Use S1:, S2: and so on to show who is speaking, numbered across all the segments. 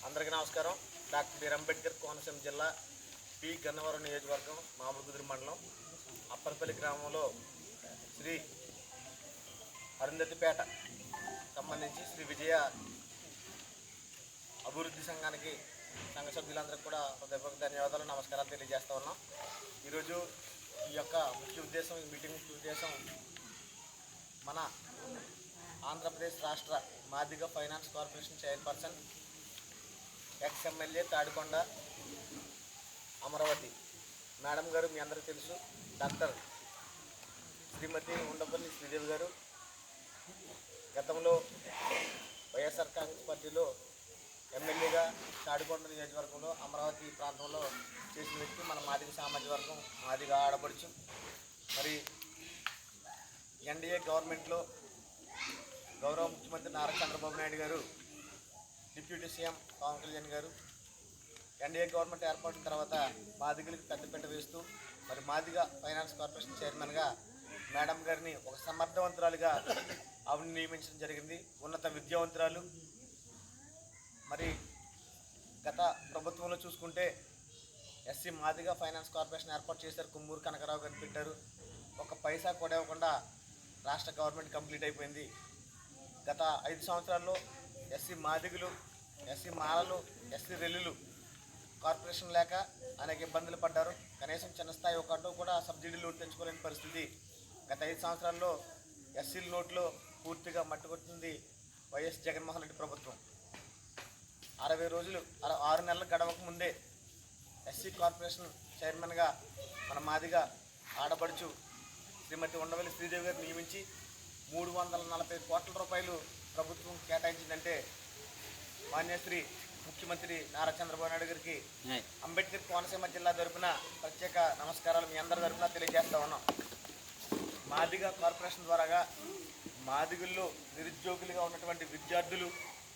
S1: అందరికీ నమస్కారం. Doctor BR Ambedkar Konaseema జిల్లా పి గన్నవరం నియోజకవర్గం మామిడికుదురు మండలం అప్పనపల్లి గ్రామంలో శ్రీ అరుంధతిపేట సంబంధించి శ్రీ విజయ అభివృద్ధి సంఘానికి సంఘ సభ్యులందరికీ కూడా హృదయపూర్వక ధన్యవాదాలు, నమస్కారాలు తెలియజేస్తూ ఉన్నాం. ఈరోజు ఈ యొక్క ముఖ్య ఉద్దేశం, ఈ మీటింగ్ ముఖ్య ఉద్దేశం మన ఆంధ్రప్రదేశ్ రాష్ట్ర Madiga finance corporation chairperson ex-MLA Tadikonda Amaravati madam గారు, మీ అందరికీ తెలుసు, డాక్టర్ శ్రీమతి ఉండపల్లి శ్రీదేవి గారు గతంలో వైఎస్ఆర్ కాంగ్రెస్ పార్టీలో ఎమ్మెల్యేగా తాడికొండ నియోజకవర్గంలో అమరావతి ప్రాంతంలో చేసిన వ్యక్తి. మన మాదిగ సామాజిక వర్గం, మాదిగ ఆడపడుచు. మరి ఎన్డీఏ గవర్నమెంట్లో గౌరవ ముఖ్యమంత్రి నారా చంద్రబాబు నాయుడు గారు, డిప్యూటీ సీఎం పవన్ కళ్యాణ్ గారు ఎన్డీఏ గవర్నమెంట్ ఏర్పడిన తర్వాత మాదిగలకు పెద్దపీట వేస్తూ మరి మాదిగ ఫైనాన్స్ కార్పొరేషన్ చైర్మన్గా మేడం గారిని ఒక సమర్థవంతురాలుగా ఆవిడని నియమించడం జరిగింది. ఉన్నత విద్యావంతురాలు. మరి గత ప్రభుత్వంలో చూసుకుంటే ఎస్సీ మాదిగ ఫైనాన్స్ కార్పొరేషన్ ఏర్పాటు చేశారు. కుమ్మూరు కనకరావు గారిని పెట్టారు. ఒక పైసా కూడా ఇవ్వకుండా రాష్ట్ర గవర్నమెంట్ కంప్లీట్ అయిపోయింది. గత 5 సంవత్సరాల్లో ఎస్సీ మాదిగులు, ఎస్సీ మాలలు, ఎస్సీ రెల్లులు కార్పొరేషన్ లేక అనేక ఇబ్బందులు పడ్డారు. కనీసం చిన్న స్థాయి ఒక ఆటో కూడా సబ్సిడీ లోటు తెచ్చుకోలేని పరిస్థితి. గత 5 సంవత్సరాల్లో ఎస్సీల నోట్లో పూర్తిగా మట్టుకొట్టింది వైఎస్ జగన్మోహన్ రెడ్డి ప్రభుత్వం. 60 రోజులు 6 నెలల గడవక ముందే ఎస్సీ కార్పొరేషన్ చైర్మన్గా మన మాదిగ ఆడపడుచు శ్రీమతి ఉండవల్లి శ్రీదేవి గారు నియమించి 340 కోట్ల రూపాయలు ప్రభుత్వం కేటాయించిందంటే మాన్యశ్రీ ముఖ్యమంత్రి నారా చంద్రబాబు నాయుడు గారికి అంబేద్కర్ కోనసీమ జిల్లా తరపున ప్రత్యేక నమస్కారాలు మీ అందరి తరపున తెలియజేస్తా ఉన్నాం. మాదిగ కార్పొరేషన్ ద్వారాగా మాదిగుల్లో నిరుద్యోగులుగా ఉన్నటువంటి విద్యార్థులు,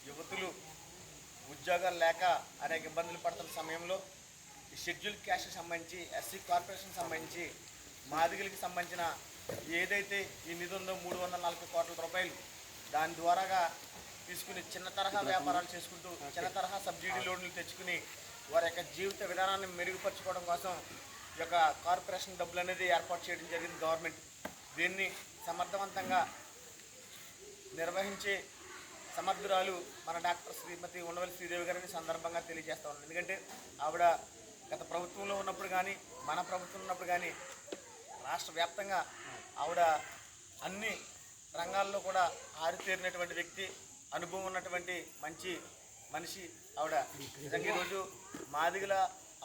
S1: యువతులు ఉద్యోగాలు లేక అనేక ఇబ్బందులు పడుతున్న సమయంలో ఈ షెడ్యూల్ క్యాస్ట్కి సంబంధించి, ఎస్సీ కార్పొరేషన్ సంబంధించి మాదిగలకి సంబంధించిన ఏదైతే ఈ నిధి ఉందో 340 కోట్ల రూపాయలు దాని ద్వారాగా తీసుకుని చిన్న తరహా వ్యాపారాలు చేసుకుంటూ చిన్న తరహా సబ్సిడీ లోన్లు తెచ్చుకుని వారి యొక్క జీవిత విధానాన్ని మెరుగుపరచుకోవడం కోసం ఈ యొక్క కార్పొరేషన్ డబ్బులు అనేది ఏర్పాటు చేయడం జరిగింది గవర్నమెంట్. దీన్ని సమర్థవంతంగా నిర్వహించే సమర్థురాలు మన డాక్టర్ శ్రీమతి ఉండవల్లి శ్రీదేవి గారిని సందర్భంగా తెలియజేస్తా ఉన్నాను. ఎందుకంటే ఆవిడ గత ప్రభుత్వంలో ఉన్నప్పుడు కానీ, మన ప్రభుత్వం ఉన్నప్పుడు కానీ రాష్ట్ర వ్యాప్తంగా ఆవిడ అన్ని రంగాల్లో కూడా ఆరితేరినటువంటి వ్యక్తి, అనుభవం ఉన్నటువంటి మంచి మనిషి ఆవిడ. నిజంగా ఈరోజు మాదిగల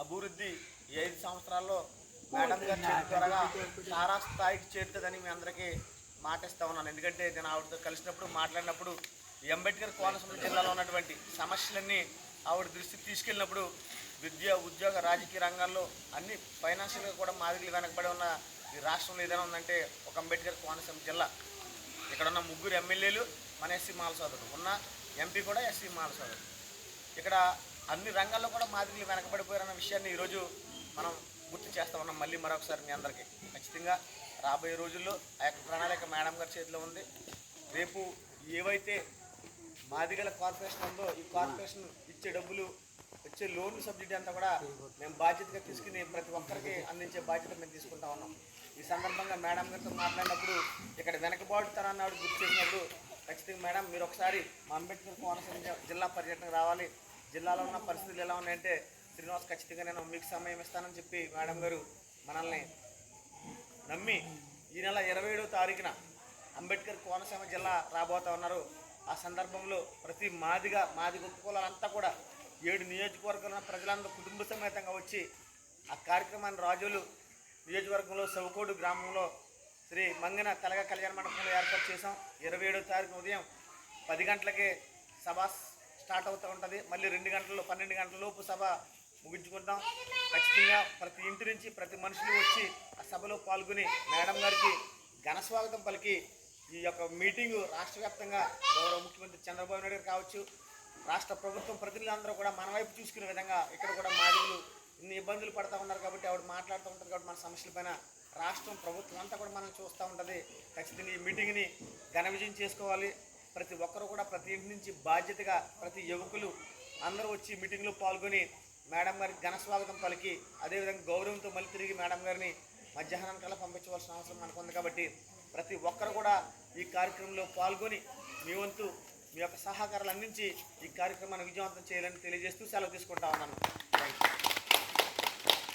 S1: అభివృద్ధి ఈ 5 సంవత్సరాల్లో మేడం గారి చేతి ద్వారా తారా స్థాయికి చేరుతుందని మీ అందరికీ మాటిస్తూ ఉన్నాను. ఎందుకంటే నేను ఆవిడతో కలిసినప్పుడు, మాట్లాడినప్పుడు ఈ అంబేద్కర్ కోనసీమ జిల్లాలో ఉన్నటువంటి సమస్యలన్నీ ఆవిడ దృష్టికి తీసుకెళ్ళినప్పుడు విద్య, ఉద్యోగ, రాజకీయ రంగాల్లో అన్ని ఫైనాన్షియల్గా కూడా మాదిగలు వెనకబడి ఉన్న ఈ రాష్ట్రంలో ఏదైనా ఉందంటే ఒక అంబేద్కర్ కోనసీమ జిల్లా. ఇక్కడ ఉన్న 3 ఎమ్మెల్యేలు మన ఎస్సీ మాల సోదరుడు, ఉన్న ఎంపీ కూడా ఎస్సీ మాల సోదరుడు. ఇక్కడ అన్ని రంగాల్లో కూడా మాదిగలు వెనకబడిపోయారన్న విషయాన్ని ఈరోజు మనం గుర్తు చేస్తూ ఉన్నాం. మళ్ళీ మరొకసారి మీ అందరికీ ఖచ్చితంగా రాబోయే రోజుల్లో ఆ యొక్క ప్రణాళిక మేడం గారి చేతిలో ఉంది. రేపు ఏవైతే మాదిగల కార్పొరేషన్ ఉందో ఈ కార్పొరేషన్ ఇచ్చే డబ్బులు, వచ్చే లోన్ సబ్సిడీ అంతా కూడా మేము బాధ్యతగా తీసుకుని ప్రతి ఒక్కరికి అందించే బాధ్యత మేము తీసుకుంటా ఉన్నాం. ఈ సందర్భంగా మేడం గారితో మాట్లాడినప్పుడు ఇక్కడ వెనకబాటుతనాన్ని ఆవిడ గుర్తు చేసినప్పుడు ఖచ్చితంగా మేడం మీరు ఒకసారి మా అంబేద్కర్ కోనసీమ జిల్లా పర్యటనకు రావాలి, జిల్లాలో ఉన్న పరిస్థితులు ఎలా ఉన్నాయంటే శ్రీనివాస్ ఖచ్చితంగా నేను మీకు సమయం ఇస్తానని చెప్పి మేడం గారు మనల్ని నమ్మి ఈ నెల 27వ తారీఖున అంబేద్కర్ కోనసీమ జిల్లా రాబోతూ ఉన్నారు. ఆ సందర్భంలో ప్రతి మాదిగ కులాలంతా కూడా 7 నియోజకవర్గాల ప్రజలందరూ కుటుంబ సమేతంగా వచ్చి ఆ కార్యక్రమాన్ని రాజోలు నియోజకవర్గంలో సౌకోడు గ్రామంలో శ్రీ మంగన తెలగ కళ్యాణ మండపంలో ఏర్పాటు చేసాం. 27వ తారీఖు ఉదయం 10 గంటలకే సభ స్టార్ట్ అవుతూ ఉంటుంది. మళ్ళీ 2 గంటల్లో 12 గంటల లోపు సభ ముగించుకుంటాం. ఖచ్చితంగా ప్రతి ఇంటి నుంచి ప్రతి మనుషులు వచ్చి ఆ సభలో పాల్గొని మేడం గారికి ఘన స్వాగతం పలికి ఈ యొక్క మీటింగు రాష్ట్ర వ్యాప్తంగా గౌరవ ముఖ్యమంత్రి చంద్రబాబు నాయుడు గారు కావచ్చు, రాష్ట్ర ప్రభుత్వం ప్రతినిధులందరూ కూడా మన వైపు చూసుకునే విధంగా ఇక్కడ కూడా మాదిగలు ఇన్ని ఇబ్బందులు పడుతూ ఉన్నారు కాబట్టి ఆవిడ మాట్లాడుతూ ఉంటుంది కాబట్టి మన సమస్యలపైన రాష్ట్రం ప్రభుత్వం అంతా కూడా మనం చూస్తూ ఉంటుంది. ఖచ్చితంగా ఈ మీటింగ్ని ఘన విజయం చేసుకోవాలి. ప్రతి ఒక్కరు కూడా ప్రతి ఇంటి నుంచి బాధ్యతగా ప్రతి యువకులు అందరూ వచ్చి మీటింగ్లో పాల్గొని మేడం గారికి ఘన స్వాగతం పలికి అదేవిధంగా గౌరవంతో మళ్ళీ తిరిగి మేడం గారిని మధ్యాహ్నానికల్లా పంపించవలసిన అవసరం మనకు ఉంది. కాబట్టి ప్రతి ఒక్కరు కూడా ఈ కార్యక్రమంలో పాల్గొని మీ వంతు మీ యొక్క సహకారాలు అందించి ఈ కార్యక్రమాన్ని విజయవంతం చేయాలని తెలియజేస్తూ సెలవు తీసుకుంటా ఉన్నాను. Thank you.